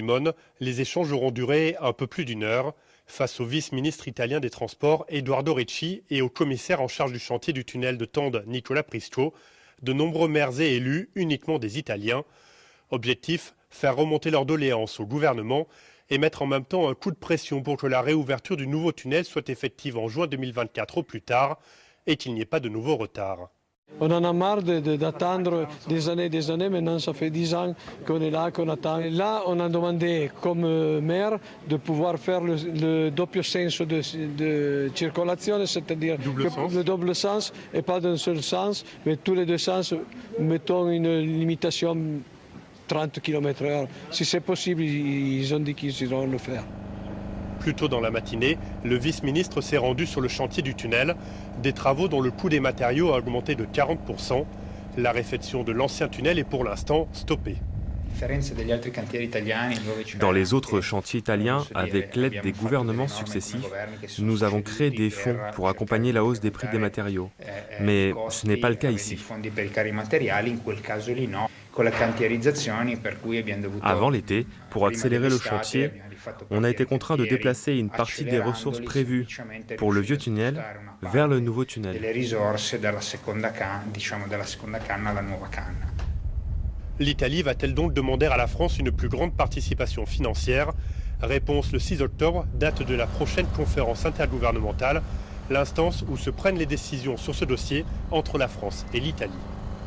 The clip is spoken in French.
Limone, les échanges auront duré un peu plus d'une heure face au vice-ministre italien des Transports Edoardo Ricci et au commissaire en charge du chantier du tunnel de Tende Nicola Prisco, de nombreux maires et élus, uniquement des Italiens. Objectif, faire remonter leurs doléances au gouvernement et mettre en même temps un coup de pression pour que la réouverture du nouveau tunnel soit effective en juin 2024 au plus tard et qu'il n'y ait pas de nouveau retard. On en a marre d'attendre des années, maintenant ça fait 10 ans qu'on est là, qu'on attend. Et là, on a demandé comme maire de pouvoir faire le doppio senso de circolazione, c'est-à-dire le double sens et pas d'un seul sens, mais tous les deux sens, mettons une limitation 30 km/h. Si c'est possible, ils ont dit qu'ils iront le faire. Plus tôt dans la matinée, le vice-ministre s'est rendu sur le chantier du tunnel, des travaux dont le coût des matériaux a augmenté de 40%. La réfection de l'ancien tunnel est pour l'instant stoppée. Dans les autres chantiers italiens, avec l'aide des gouvernements successifs, nous avons créé des fonds pour accompagner la hausse des prix des matériaux. Mais ce n'est pas le cas ici. Avant l'été, pour accélérer le chantier, on a été contraint de déplacer une partie des ressources prévues pour le vieux tunnel vers le nouveau tunnel. L'Italie va-t-elle donc demander à la France une plus grande participation financière? Réponse le 6 octobre, date de la prochaine conférence intergouvernementale, l'instance où se prennent les décisions sur ce dossier entre la France et l'Italie.